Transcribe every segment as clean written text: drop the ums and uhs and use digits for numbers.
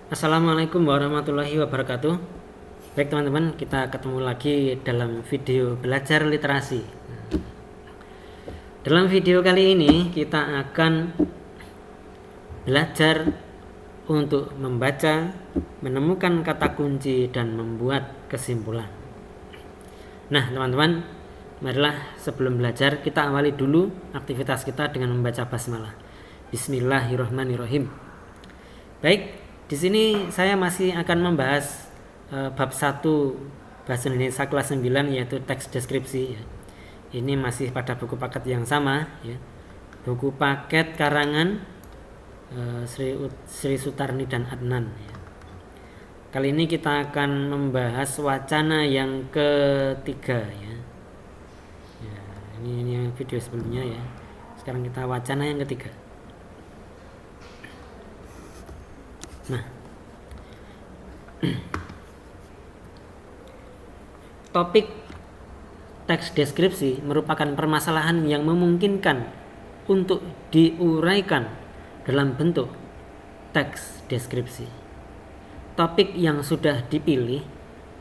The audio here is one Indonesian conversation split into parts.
Assalamualaikum warahmatullahi wabarakatuh. Baik teman-teman, kita ketemu lagi dalam video belajar literasi. Dalam video kali ini kita akan belajar untuk membaca, menemukan kata kunci dan membuat kesimpulan. Nah teman-teman, marilah sebelum belajar kita awali dulu aktivitas kita dengan membaca basmalah. Bismillahirrahmanirrahim. Baik, di sini saya masih akan membahas bab 1 Bahasa Indonesia kelas 9, yaitu teks deskripsi ya. Ini masih pada buku paket yang sama ya. Buku paket karangan Sri Sutarni dan Adnan ya. Kali ini kita akan membahas wacana yang ketiga ya. Ini video sebelumnya ya. Sekarang kita wacana yang ketiga. Nah, topik teks deskripsi merupakan permasalahan yang memungkinkan untuk diuraikan dalam bentuk teks deskripsi. Topik yang sudah dipilih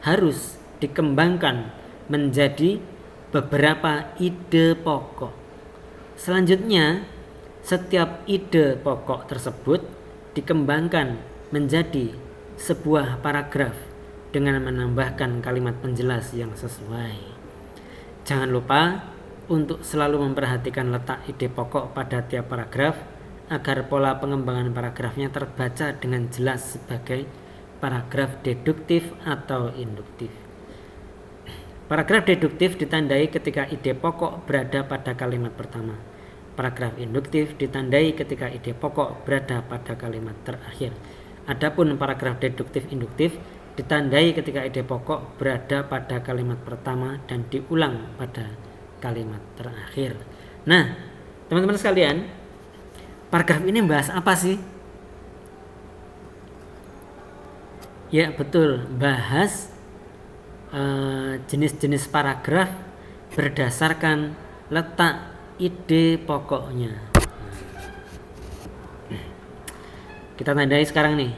harus dikembangkan menjadi beberapa ide pokok. Selanjutnya, setiap ide pokok tersebut dikembangkan menjadi sebuah paragraf dengan menambahkan kalimat penjelas yang sesuai. Jangan lupa untuk selalu memperhatikan letak ide pokok pada tiap paragraf agar pola pengembangan paragrafnya terbaca dengan jelas sebagai paragraf deduktif atau induktif. Paragraf deduktif ditandai ketika ide pokok berada pada kalimat pertama. Paragraf induktif ditandai ketika ide pokok berada pada kalimat terakhir. Adapun paragraf deduktif induktif ditandai ketika ide pokok berada pada kalimat pertama dan diulang pada kalimat terakhir. Nah, teman-teman sekalian, paragraf ini membahas apa sih? Ya betul, bahas jenis-jenis paragraf berdasarkan letak ide pokoknya. Kita tandai sekarang nih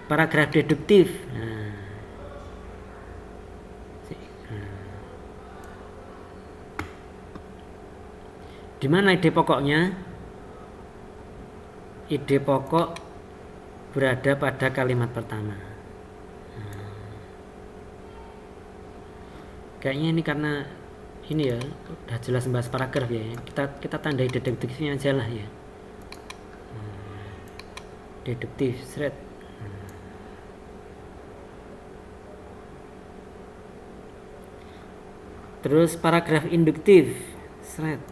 paragraf deduktif. Di mana ide pokoknya? Ide pokok berada pada kalimat pertama. Kayaknya ini karena ini ya udah jelas membahas paragraf ya. Kita tandai deduktifnya aja lah ya. Deduktif thread. Terus paragraf induktif thread.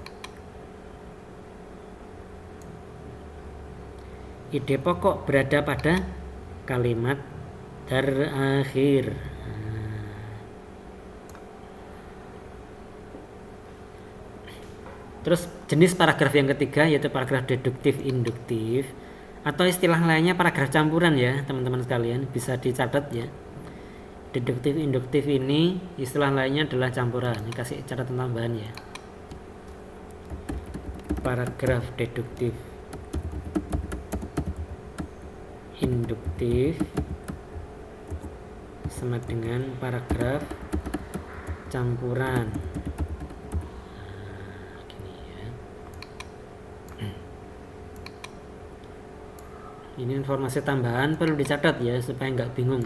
Ide pokok berada pada kalimat terakhir. Terus jenis paragraf yang ketiga yaitu paragraf deduktif induktif, atau istilah lainnya paragraf campuran ya teman-teman sekalian, bisa dicatat ya. Deduktif induktif ini istilah lainnya adalah campuran. Ini kasih catatan tambahan ya. Paragraf deduktif induktif sama dengan paragraf campuran. Ini informasi tambahan perlu dicatat ya supaya nggak bingung,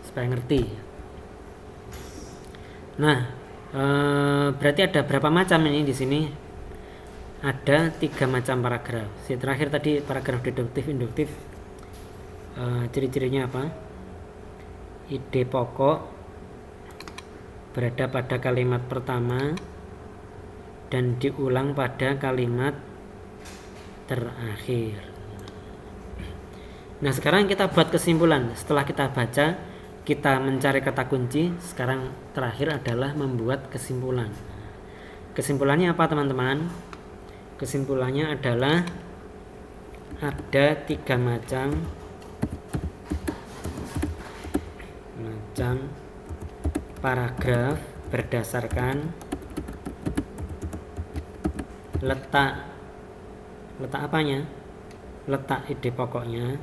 supaya ngerti. Nah, berarti ada berapa macam ini di sini? Ada 3 macam paragraf. Si terakhir tadi paragraf deduktif induktif. Ciri-cirinya apa? Ide pokok berada pada kalimat pertama dan diulang pada kalimat terakhir. Nah sekarang kita buat kesimpulan. Setelah kita baca, kita mencari kata kunci. Sekarang terakhir adalah membuat kesimpulan. Kesimpulannya apa teman-teman? Kesimpulannya adalah ada 3 macam paragraf berdasarkan letak apanya? letak ide pokoknya.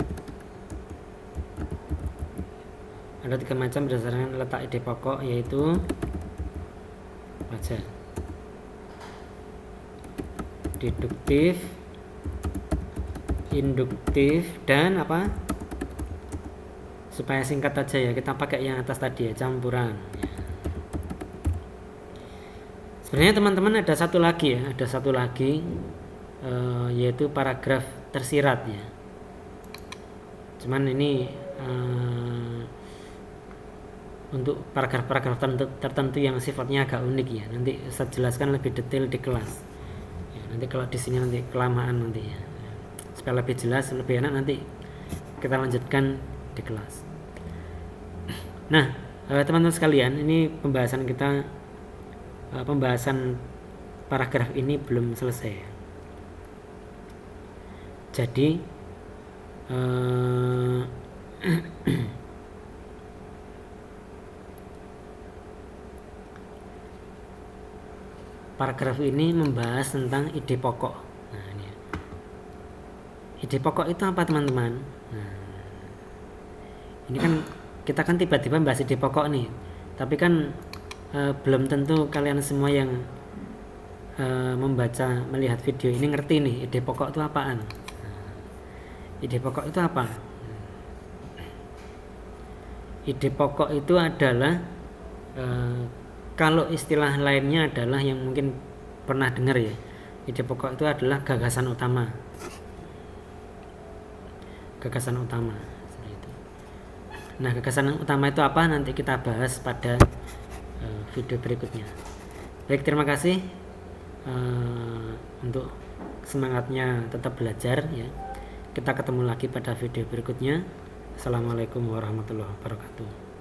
Ada 3 macam berdasarkan letak ide pokok, yaitu baca deduktif, induktif, dan apa, supaya singkat aja ya, kita pakai yang atas tadi ya, campuran ya. Sebenarnya teman-teman ada satu lagi yaitu paragraf tersirat ya. Cuman ini untuk paragraf-paragraf tertentu yang sifatnya agak unik ya. Nanti saya jelaskan lebih detail di kelas. Ya, nanti kalau di sini nanti kelamaan nanti ya. Supaya lebih jelas, lebih enak, nanti kita lanjutkan di kelas. Nah, teman-teman sekalian, ini pembahasan kita, pembahasan paragraf ini belum selesai. Jadi paragraf ini membahas tentang ide pokok. Nah, ini ide pokok itu apa teman-teman? Nah, ini kan kita kan tiba-tiba bahas ide pokok nih, tapi kan belum tentu kalian semua yang membaca, melihat video ini ngerti nih ide pokok itu apaan. Ide pokok itu apa? Ide pokok itu adalah kalau istilah lainnya adalah yang mungkin pernah dengar ya, ide pokok itu adalah gagasan utama. Gagasan utama. Nah, gagasan utama itu apa? Nanti kita bahas pada video berikutnya. Baik, terima kasih untuk semangatnya tetap belajar ya. Kita ketemu lagi pada video berikutnya. Assalamualaikum warahmatullahi wabarakatuh.